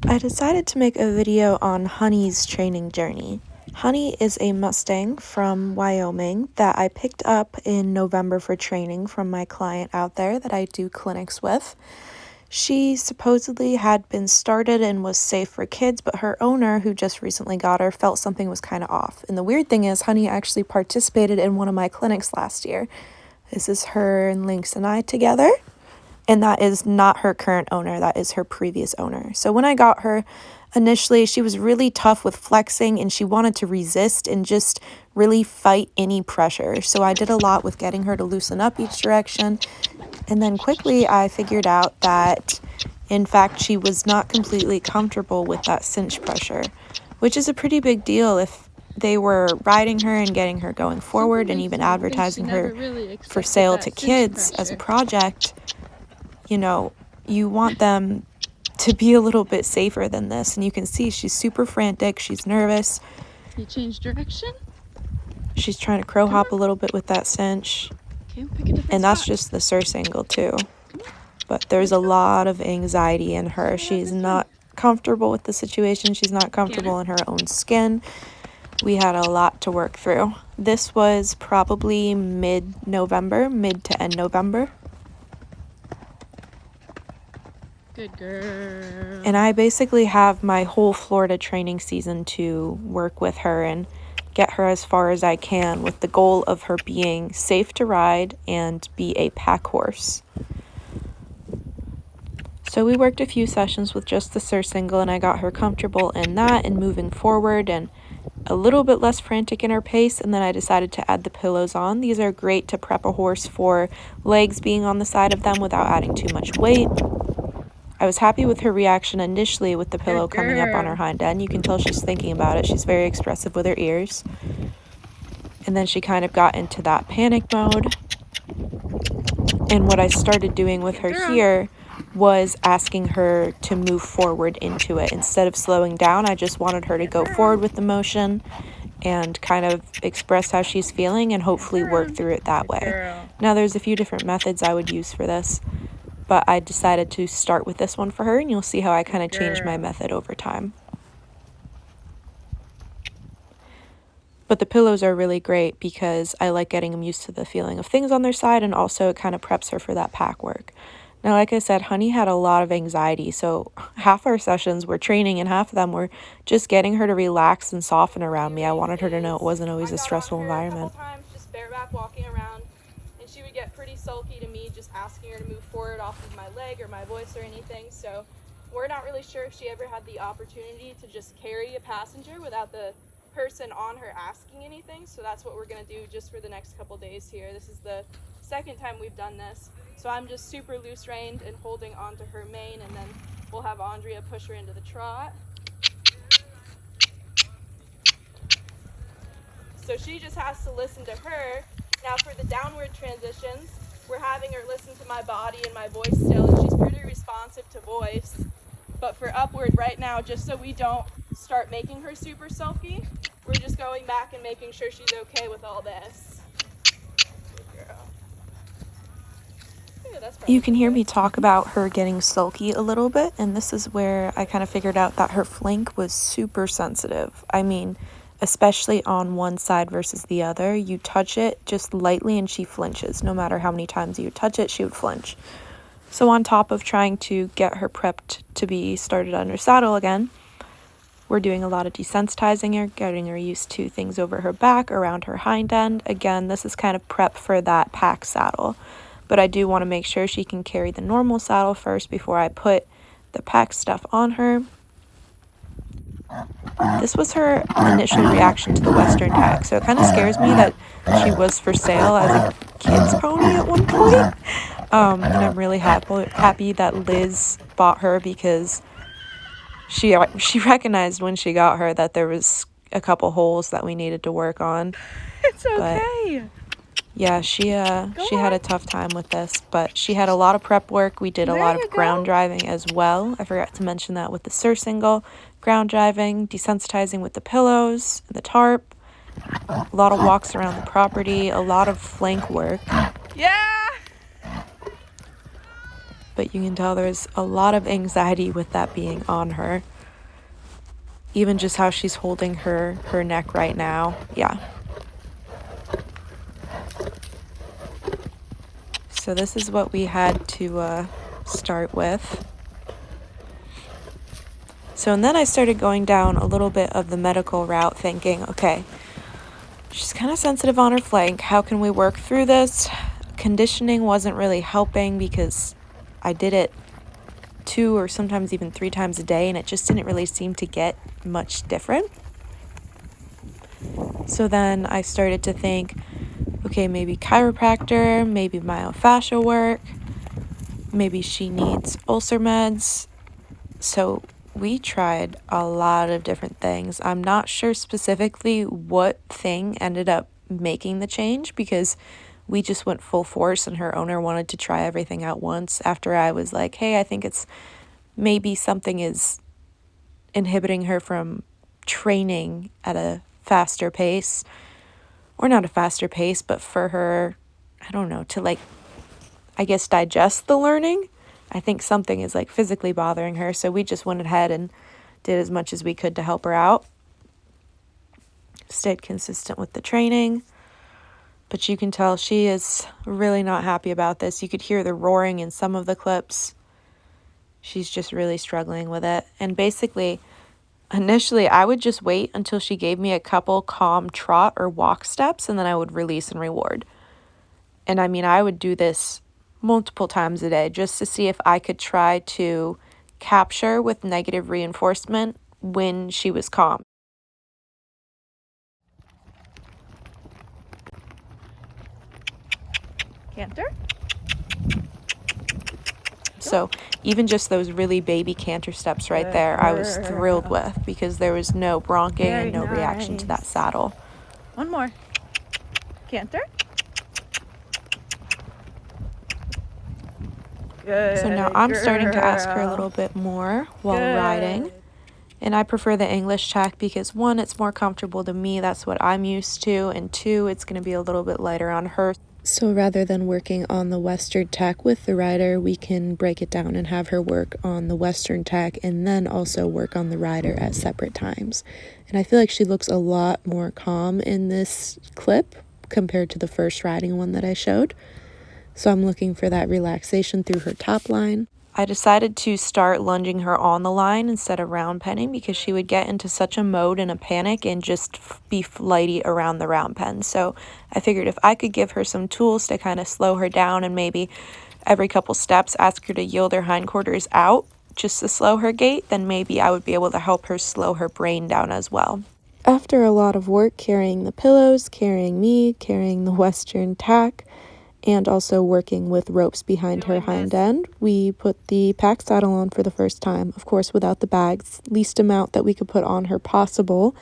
I decided to make a video on Honey's training journey. Honey is a Mustang from Wyoming that I picked up in November for training from my client out there that I do clinics with. She supposedly had been started and was safe for kids, but her owner, who just recently got her, felt something was kind of off. And the weird thing is, Honey actually participated in one of my clinics last year. This is her and Lynx and I together. And that is not her current owner, that is her previous owner. So when I got her, initially she was really tough with flexing and she wanted to resist and just really fight any pressure. So I did a lot with getting her to loosen up each direction. And then quickly I figured out that, in fact, she was not completely comfortable with that cinch pressure, which is a pretty big deal if they were riding her and getting her going forward and even advertising her for sale to kids as a project. You know, you want them to be a little bit safer than this. And you can see she's super frantic. She's nervous. You change direction? She's trying to crow hop a little bit with that cinch. Okay, pick a different And that's spot. just the surcingle too. But there's a lot of anxiety in her. She's not comfortable with the situation. She's not comfortable in her own skin. We had a lot to work through. This was probably mid-November, mid to end November. Good girl. And I basically have my whole Florida training season to work with her and get her as far as I can, with the goal of her being safe to ride and be a pack horse. So we worked a few sessions with just the surcingle and I got her comfortable in that and moving forward and a little bit less frantic in her pace, and then I decided to add the pillows on. These are great to prep a horse for legs being on the side of them without adding too much weight. I was happy with her reaction initially with the pillow coming up on her hind end. You can tell she's thinking about it. She's very expressive with her ears. And then she kind of got into that panic mode. And what I started doing with her here was asking her to move forward into it. Instead of slowing down, I just wanted her to go forward with the motion and kind of express how she's feeling and hopefully work through it that way. Now, there's a few different methods I would use for this, but I decided to start with this one for her, and you'll see how I kind of changed my method over time. But the pillows are really great because I like getting them used to the feeling of things on their side, and also it kind of preps her for that pack work. Now, like I said, Honey had a lot of anxiety, so half our sessions were training and half of them were just getting her to relax and soften around me. I wanted her to know it wasn't always a stressful environment. A couple times just bareback walking around, and she would get pretty sulky to me just asking her to move forward off of my leg or my voice or anything. So we're not really sure if she ever had the opportunity to just carry a passenger without the person on her asking anything. So that's what we're going to do just for the next couple days here. This is the second time we've done this. So I'm just super loose reined and holding onto her mane, and then we'll have Andrea push her into the trot. So she just has to listen to her. Now for the downward transitions, we're having her listen to my body and my voice still, and she's pretty responsive to voice. But for upward right now, just so we don't start making her super sulky, we're just going back and making sure she's okay with all this. Good girl. You can hear me talk about her getting sulky a little bit, and this is where I kind of figured out that her flank was super sensitive. I mean, especially on one side versus the other. You touch it just lightly and she flinches. No matter how many times you touch it, she would flinch. So on top of trying to get her prepped to be started under saddle again, we're doing a lot of desensitizing her, getting her used to things over her back, around her hind end. Again, this is kind of prep for that pack saddle. But I do want to make sure she can carry the normal saddle first before I put the pack stuff on her. This was her initial reaction to the Western pack, so it kind of scares me that she was for sale as a kid's pony at one point. And I'm really happy that Liz bought her because she recognized when she got her that there was a couple holes that we needed to work on. It's okay. But yeah, she had a tough time with this, but she had a lot of prep work. We did a lot of ground driving as well. I forgot to mention that with the surcingle, ground driving, desensitizing with the pillows, and the tarp, a lot of walks around the property, a lot of flank work. Yeah! but you can tell there's a lot of anxiety with that being on her. Even just how she's holding her neck right now. Yeah. So this is what we had to start with. So, and then I started going down a little bit of the medical route, thinking, okay, she's kind of sensitive on her flank. How can we work through this? Conditioning wasn't really helping because I did it 2 or sometimes even 3 times a day, and it just didn't really seem to get much different. So then I started to think, okay, maybe chiropractor, maybe myofascial work, maybe she needs ulcer meds. So we tried a lot of different things. I'm not sure specifically what thing ended up making the change because we just went full force and her owner wanted to try everything at once after I was like, hey, I think it's maybe something is inhibiting her from training at a faster pace, or not a faster pace, but for her, I don't know, to like, I guess, digest the learning. I think something is like physically bothering her. So we just went ahead and did as much as we could to help her out. Stayed consistent with the training. But you can tell she is really not happy about this. You could hear the roaring in some of the clips. She's just really struggling with it. And basically, initially, I would just wait until she gave me a couple calm trot or walk steps, and then I would release and reward. And I mean, I would do this multiple times a day just to see if I could try to capture with negative reinforcement when she was calm. Canter? So even just those really baby canter steps right there, I was thrilled with because there was no bronching and no reaction to that saddle. One more. Canter? Good. So now I'm starting to ask her a little bit more while riding. And I prefer the English tack because 1, it's more comfortable to me. That's what I'm used to. And 2, it's going to be a little bit lighter on her. So rather than working on the Western tack with the rider, we can break it down and have her work on the Western tack and then also work on the rider at separate times. And I feel like she looks a lot more calm in this clip compared to the first riding one that I showed. So I'm looking for that relaxation through her top line. I decided to start lunging her on the line instead of round penning because she would get into such a mode and a panic and just be flighty around the round pen. So I figured if I could give her some tools to kind of slow her down and maybe every couple steps ask her to yield her hindquarters out just to slow her gait, then maybe I would be able to help her slow her brain down as well. After a lot of work carrying the pillows, carrying me, carrying the Western tack, and also working with ropes behind her hind end, we put the pack saddle on for the first time, of course without the bags, least amount that we could put on her possible.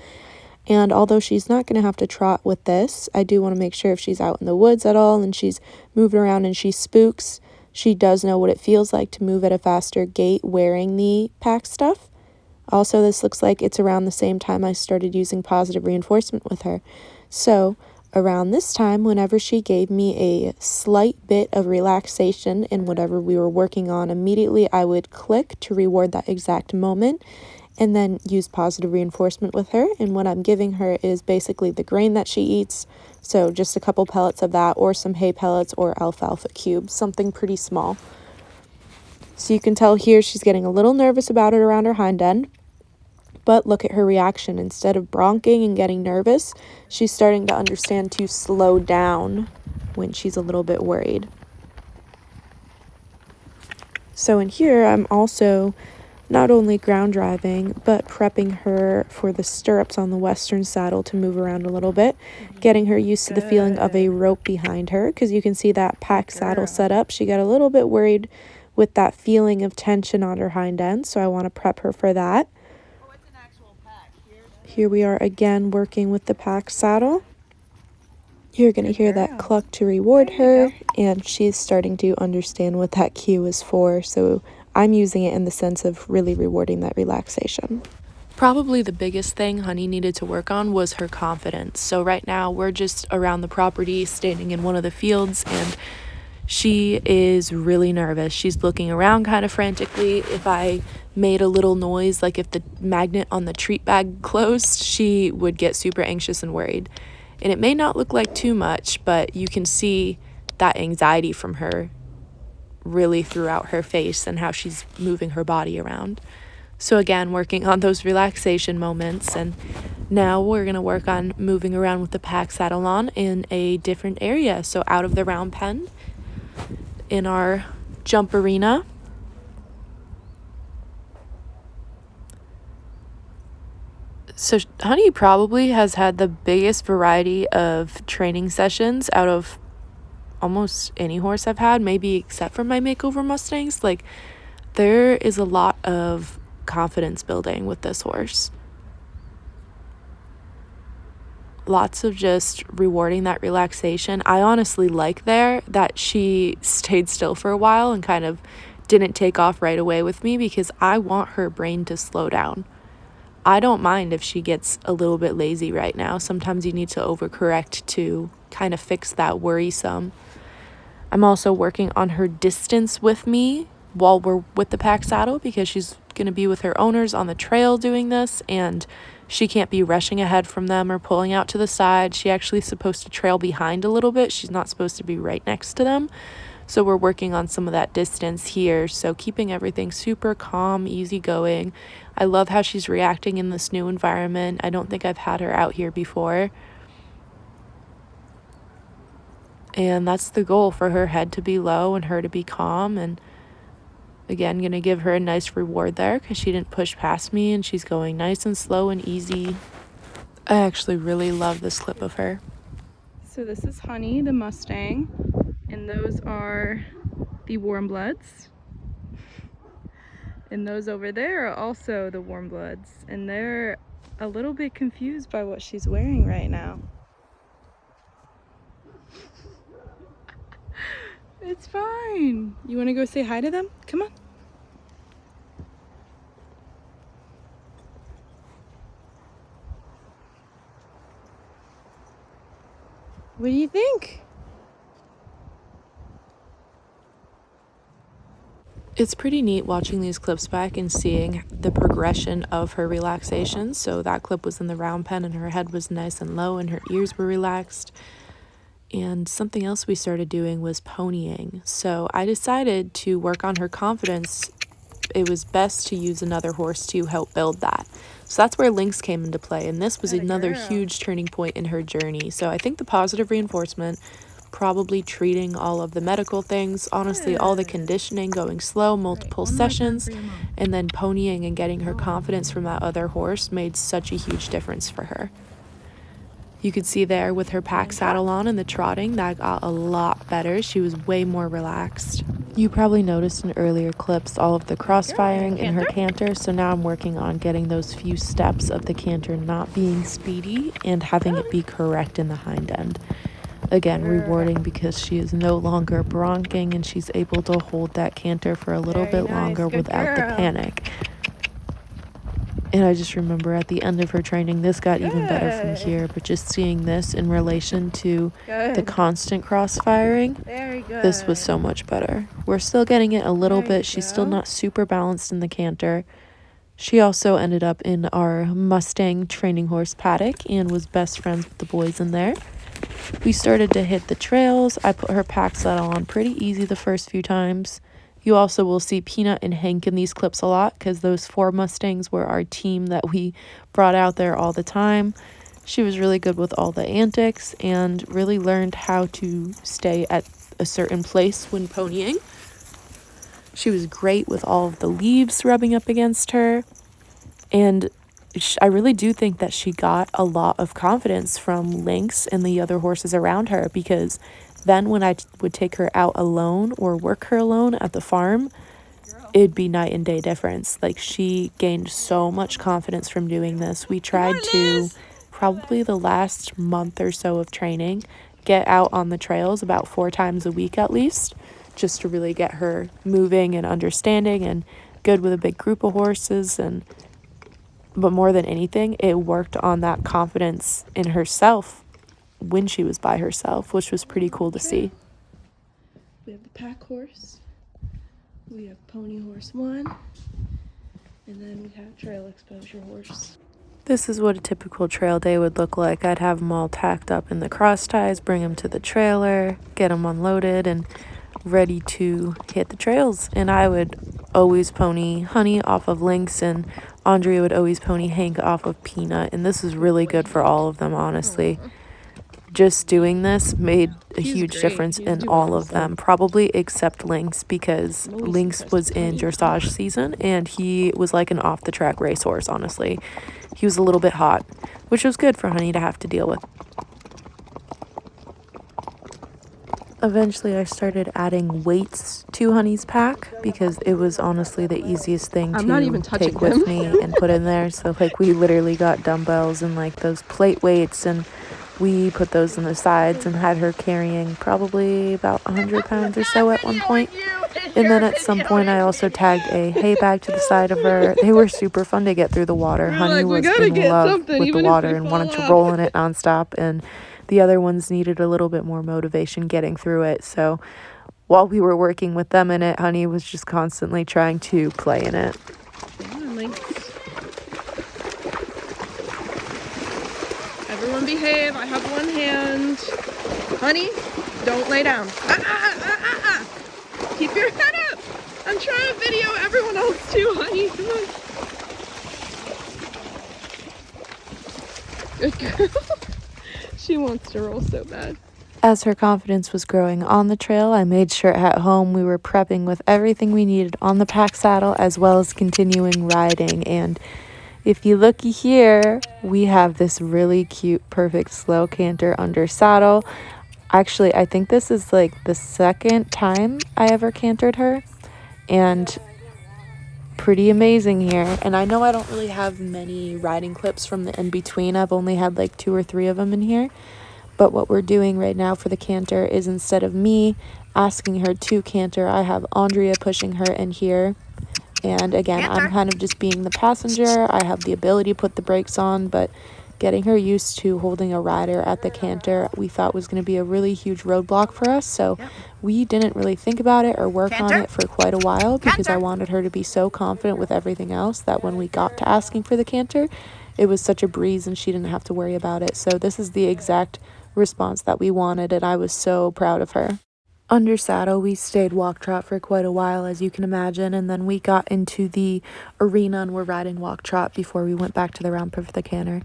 And although she's not going to have to trot with this, I do want to make sure if she's out in the woods at all and she's moving around and she spooks, she does know what it feels like to move at a faster gait wearing the pack stuff. Also, this looks like it's around the same time I started using positive reinforcement with her. So around this time, whenever she gave me a slight bit of relaxation in whatever we were working on, immediately I would click to reward that exact moment and then use positive reinforcement with her. And what I'm giving her is basically the grain that she eats. So just a couple pellets of that or some hay pellets or alfalfa cubes, something pretty small. So you can tell here she's getting a little nervous about it around her hind end. But look at her reaction. Instead of bronching and getting nervous, she's starting to understand to slow down when she's a little bit worried. So in here, I'm also not only ground driving, but prepping her for the stirrups on the Western saddle to move around a little bit, getting her used to the feeling of a rope behind her, because you can see that pack saddle set up. She got a little bit worried with that feeling of tension on her hind end, so I want to prep her for that. Here we are again working with the pack saddle. You're going to hear that cluck to reward her, and she's starting to understand what that cue is for, so I'm using it in the sense of really rewarding that relaxation. Probably the biggest thing Honey needed to work on was her confidence. So right now we're just around the property, standing in one of the fields, and She is really nervous. She's looking around kind of frantically. If I made a little noise, like if the magnet on the treat bag closed, she would get super anxious and worried. And it may not look like too much, but you can see that anxiety from her really throughout her face and how she's moving her body around. So again, working on those relaxation moments, and now we're going to work on moving around with the pack saddle on in a different area. So out of the round pen in our jump arena. So Honey probably has had the biggest variety of training sessions out of almost any horse I've had, maybe except for my makeover Mustangs. Like, there is a lot of confidence building with this horse. Lots of just rewarding that relaxation. I honestly like there that she stayed still for a while and kind of didn't take off right away with me, because I want her brain to slow down. I don't mind if she gets a little bit lazy right now. Sometimes you need to overcorrect to kind of fix that worrisome. I'm also working on her distance with me while we're with the pack saddle, because she's going to be with her owners on the trail doing this, and she can't be rushing ahead from them or pulling out to the side. She actually is supposed to trail behind a little bit. She's not supposed to be right next to them. So we're working on some of that distance here. So keeping everything super calm, easygoing. I love how she's reacting in this new environment. I don't think I've had her out here before. And that's the goal, for her head to be low and her to be calm. And again, going to give her a nice reward there, because she didn't push past me and she's going nice and slow and easy. I actually really love this clip of her. So this is Honey, the Mustang, and those are the warm bloods. And those over there are also the warm bloods, and they're a little bit confused by what she's wearing right now. It's fine. You want to go say hi to them? Come on. What do you think? It's pretty neat watching these clips back and seeing the progression of her relaxation. So that clip was in the round pen and her head was nice and low and her ears were relaxed. And something else we started doing was ponying. So I decided to work on her confidence. It was best to use another horse to help build that. So that's where Lynx came into play. And this was another huge turning point in her journey. So I think the positive reinforcement, probably treating all of the medical things, honestly, all the conditioning, going slow, multiple sessions, and then ponying and getting her confidence from that other horse made such a huge difference for her. You could see there with her pack saddle on and the trotting, that got a lot better. She was way more relaxed. You probably noticed in earlier clips all of the crossfiring in her canter, so now I'm working on getting those few steps of the canter not being speedy and having it be correct in the hind end. Again, rewarding, because she is no longer bronching and she's able to hold that canter for a little bit longer without the panic. And I just remember at the end of her training, this got even better from here, but just seeing this in relation to the constant crossfiring, this was so much better. We're still getting it a little bit. She's still not super balanced in the canter. She also ended up in our Mustang training horse paddock and was best friends with the boys in there. We started to hit the trails. I put her pack saddle on pretty easy the first few times. You also will see Peanut and Hank in these clips a lot, because those 4 Mustangs were our team that we brought out there all the time. She was really good with all the antics and really learned how to stay at a certain place when ponying. She was great with all of the leaves rubbing up against her. And I really do think that she got a lot of confidence from Lynx and the other horses around her, because then when I would take her out alone or work her alone at the farm, it'd be night and day difference. Like, she gained so much confidence from doing this. We tried to, probably the last month or so of training, get out on the trails about 4 times a week at least, just to really get her moving and understanding and good with a big group of horses. But more than anything, it worked on that confidence in herself when she was by herself, which was pretty cool to see. We have the pack horse. We have pony horse 1. And then we have trail exposure horse. This is what a typical trail day would look like. I'd have them all tacked up in the cross ties, bring them to the trailer, get them unloaded and ready to hit the trails. And I would always pony Honey off of Lynx, and Andrea would always pony Hank off of Peanut. And this is really good for all of them, honestly. Just doing this made a huge difference in all of them, probably except Lynx, because Lynx was in dressage season and he was like an off-the-track racehorse, honestly. He was a little bit hot, which was good for Honey to have to deal with. Eventually, I started adding weights to Honey's pack because it was honestly the easiest thing to take with me and put in there. So, like, we literally got dumbbells and, like, those plate weights, and we put those in the sides and had her carrying probably about 100 pounds or so at one point. And then at some point, I also tagged a hay bag to the side of her. They were super fun to get through the water. Honey was in love with the water and wanted to roll in it nonstop, and the other ones needed a little bit more motivation getting through it. So while we were working with them in it, Honey was just constantly trying to play in it. Everyone behave. I have one hand. Honey, don't lay down. Keep your head up. I'm trying to video everyone else too, Honey. Come on. Good girl. She wants to roll so bad. As her confidence was growing on the trail, I made sure at home we were prepping with everything we needed on the pack saddle, as well as continuing riding. And if you looky here, we have this really cute, perfect slow canter under saddle. Actually, I think this is like the second time I ever cantered her, and pretty amazing here. And I know I don't really have many riding clips from the in-between. I've only had like 2 or 3 of them in here. But what we're doing right now for the canter is, instead of me asking her to canter, I have Andrea pushing her in here. And again, I'm kind of just being the passenger. I have the ability to put the brakes on, but getting her used to holding a rider at the canter, we thought was going to be a really huge roadblock for us. So we didn't really think about it or work on it for quite a while, because I wanted her to be so confident with everything else that when we got to asking for the canter, it was such a breeze and she didn't have to worry about it. So this is the exact response that we wanted, and I was so proud of her. Under saddle, we stayed walk trot for quite a while, as you can imagine, and then we got into the arena and were riding walk trot before we went back to the round for the canter.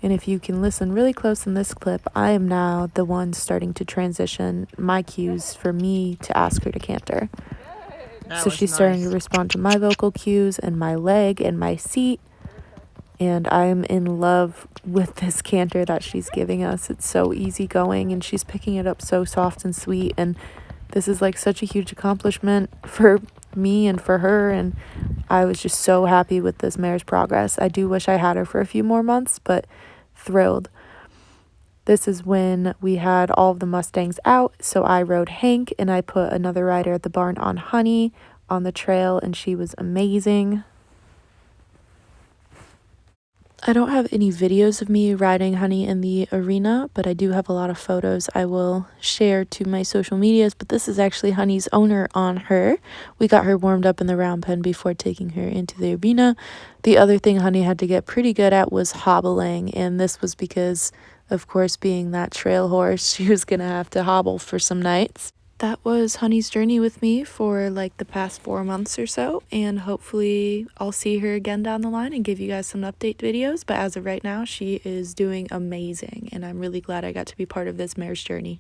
And if you can listen really close in this clip, I am now the one starting to transition my cues for me to ask her to canter. So she's starting to respond to my vocal cues and my leg and my seat. And I'm in love with this canter that she's giving us. It's so easygoing, and she's picking it up so soft and sweet. And this is like such a huge accomplishment for me and for her. And I was just so happy with this mare's progress. I do wish I had her for a few more months, but thrilled. This is when we had all of the Mustangs out. So I rode Hank, and I put another rider at the barn on Honey on the trail, and she was amazing. I don't have any videos of me riding Honey in the arena, but I do have a lot of photos I will share to my social medias. But this is actually Honey's owner on her. We got her warmed up in the round pen before taking her into the arena. The other thing Honey had to get pretty good at was hobbling, and this was because, of course, being that trail horse, she was gonna have to hobble for some nights. That was Honey's journey with me for like the past 4 months or so, and hopefully I'll see her again down the line and give you guys some update videos. But as of right now, she is doing amazing, and I'm really glad I got to be part of this mare's journey.